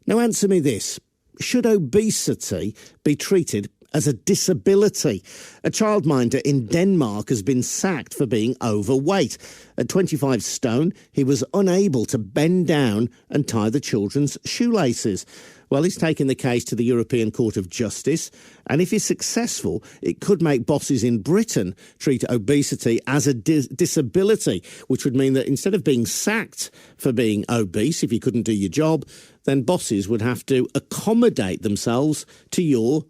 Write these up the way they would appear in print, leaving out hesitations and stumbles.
Now answer me this. Should obesity be treated as a disability? A childminder in Denmark has been sacked for being overweight. At 25 stone, he was unable to bend down and tie the children's shoelaces. Well, he's taken the case to the European Court of Justice, and if he's successful, it could make bosses in Britain treat obesity as a disability, which would mean that instead of being sacked for being obese, if you couldn't do your job, then bosses would have to accommodate themselves to your,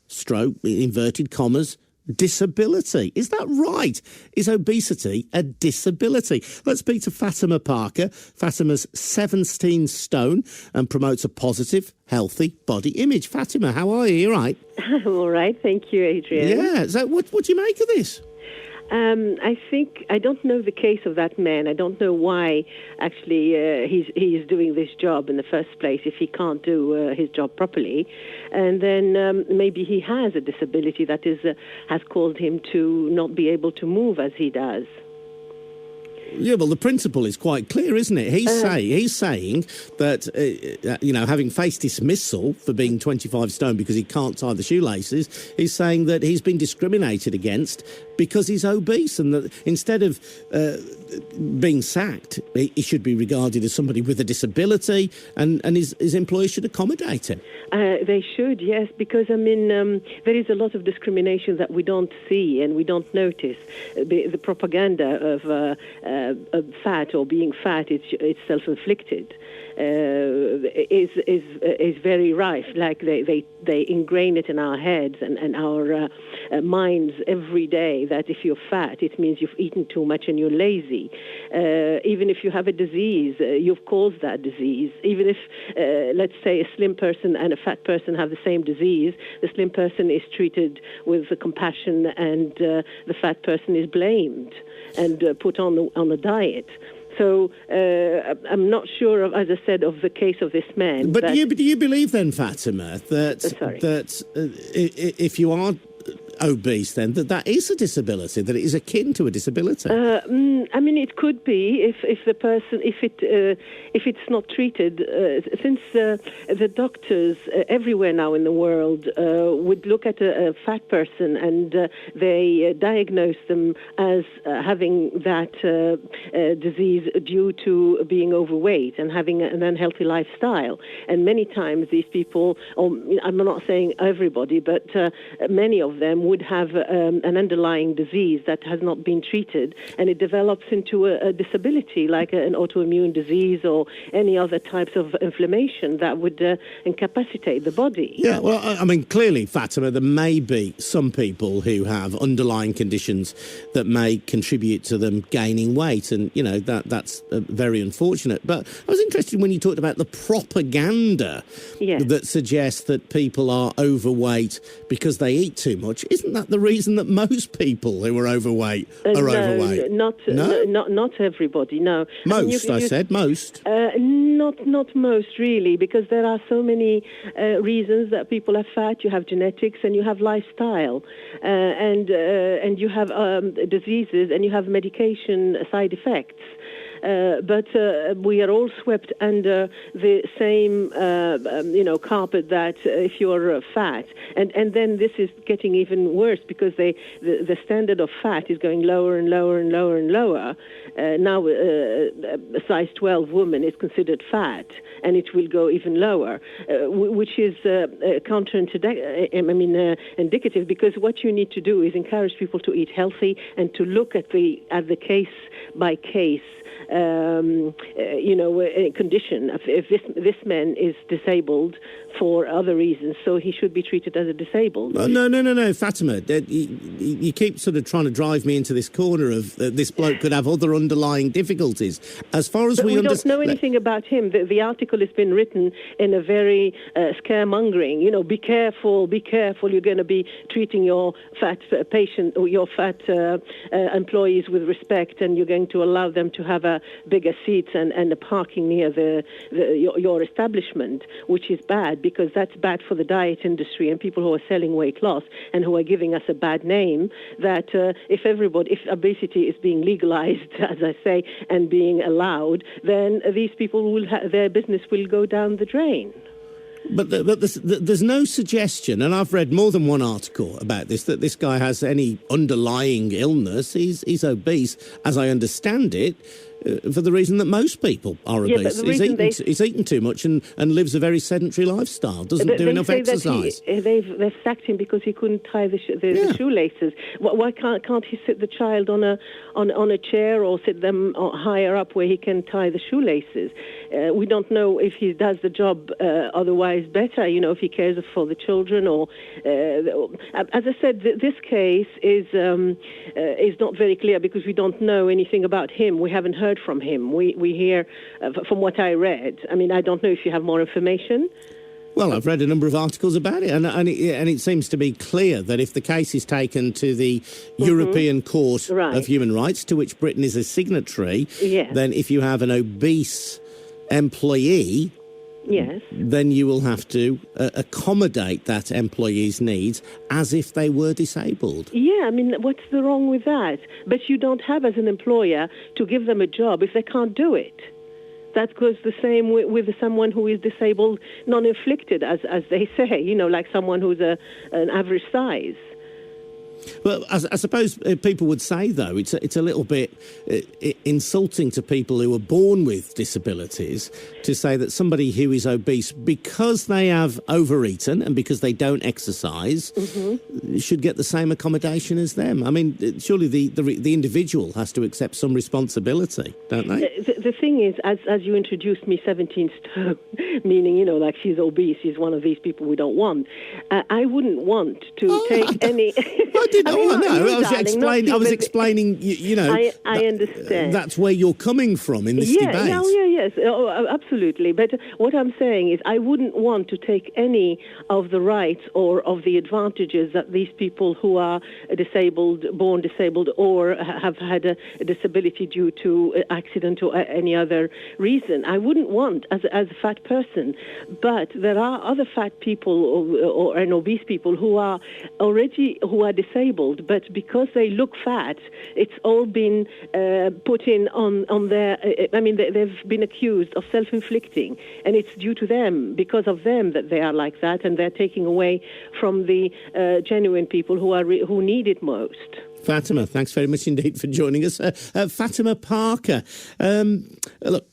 stroke, inverted commas, disability. Is that right? Is obesity a disability? Let's speak to Fatima Parker. Fatima's 17 stone and promotes a positive, healthy body image. Fatima, how are you? You all right? I'm all right. Thank you, Adrian. Yeah. So what do you make of this? I don't know the case of that man. I don't know why actually he's doing this job in the first place if he can't do his job properly. And then maybe he has a disability that has caused him to not be able to move as he does. Yeah, well, the principle is quite clear, isn't it? He's saying that, having faced dismissal for being 25 stone because he can't tie the shoelaces, he's saying that he's been discriminated against because he's obese, and that instead of being sacked, he should be regarded as somebody with a disability, and his employer should accommodate him. They should, yes, because, there is a lot of discrimination that we don't see and we don't notice. The propaganda of fat or being fat, it's self-inflicted, is very rife. Like they ingrain it in our heads and our minds every day that if you're fat, it means you've eaten too much and you're lazy. Even if you have a disease, you've caused that disease. Even if, let's say, a slim person and a fat person have the same disease, the slim person is treated with compassion and the fat person is blamed and put on a diet. So I'm not sure, as I said, of the case of this man. But do you believe then, Fatima, that if you are obese, then that is a disability, that it is akin to a disability? It could be if the person, if it's not treated, since the doctors everywhere now in the world would look at a fat person and they diagnose them as having that disease due to being overweight and having an unhealthy lifestyle. And many times these people, or I'm not saying everybody, but many of them would have an underlying disease that has not been treated, and it develops into a disability like an autoimmune disease or any other types of inflammation that would incapacitate the body. Yeah, well, clearly, Fatima, there may be some people who have underlying conditions that may contribute to them gaining weight, and, that's very unfortunate. But I was interested when you talked about the propaganda that suggests that people are overweight because they eat too much. Isn't that the reason that most people who are overweight are overweight? Not everybody, no. Most, I said, most. Not most, really, because there are so many reasons that people are fat. You have genetics and you have lifestyle, and you have diseases and you have medication side effects. But we are all swept under the same, carpet that if you're fat. And then this is getting even worse because the standard of fat is going lower and lower and lower and lower. Now a size 12 woman is considered fat, and it will go even lower, which is indicative, because what you need to do is encourage people to eat healthy and to look at the case by case condition. If this man is disabled for other reasons, so he should be treated as a disabled. No, Fatima. You keep sort of trying to drive me into this corner of this bloke could have other underlying difficulties. As far as we don't know anything about him. The article has been written in a very scaremongering. Be careful. You're going to be treating your fat patient or your fat employees with respect, and you're going to allow them to have bigger seats and a parking near your establishment, which is bad, because that's bad for the diet industry and people who are selling weight loss and who are giving us a bad name. That if obesity is being legalized, as I say, and being allowed, then these people their business will go down the drain. But there's no suggestion, and I've read more than one article about this, that this guy has any underlying illness. He's obese, as I understand it, for the reason that most people are obese. He's eaten too much and lives a very sedentary lifestyle, doesn't do enough exercise. They've sacked him because he couldn't tie the shoelaces. Why can't he sit the child on a chair or sit them higher up where he can tie the shoelaces? We don't know if he does the job otherwise better, if he cares for the children or... as I said, this case is not very clear because we don't know anything about him. We haven't heard from him. We hear, from what I read. I mean, I don't know if you have more information. Well, I've read a number of articles about it, and it seems to be clear that if the case is taken to the European Court of Human Rights, to which Britain is a signatory, then if you have an obese employee, then you will have to accommodate that employee's needs as if they were disabled. Yeah, I mean, what's the wrong with that? But you don't have, as an employer, to give them a job if they can't do it. That goes the same with someone who is disabled, non-inflicted, as they say, like someone who's an average size. Well, I suppose people would say, though, it's a little bit insulting to people who are born with disabilities to say that somebody who is obese, because they have overeaten and because they don't exercise, should get the same accommodation as them. I mean, surely the individual has to accept some responsibility, don't they? The thing is, as you introduced me, 17 stone, meaning, like she's obese, she's one of these people we don't want. I wouldn't want to take any... I was explaining, I understand. That's where you're coming from in this debate. Yes, absolutely. But what I'm saying is I wouldn't want to take any of the rights or of the advantages that these people who are disabled, born disabled, or have had a disability due to accident or any other reason. I wouldn't want as a fat person. But there are other fat people or obese people who are disabled, but because they look fat, it's all been put in on their... they've been accused of self-inflicting, and it's due to them, because of them, that they are like that, and they're taking away from the genuine people who need it most. Fatima, thanks very much indeed for joining us. Fatima Parker, look,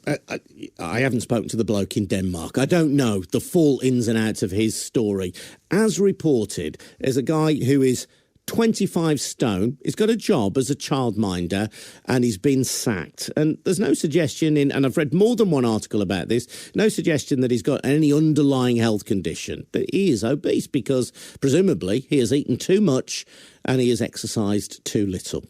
I haven't spoken to the bloke in Denmark. I don't know the full ins and outs of his story. As reported, there's a guy who is 25 stone, he's got a job as a childminder, and he's been sacked. And there's no suggestion and I've read more than one article about this, no suggestion that he's got any underlying health condition. But he is obese because, presumably, he has eaten too much and he has exercised too little.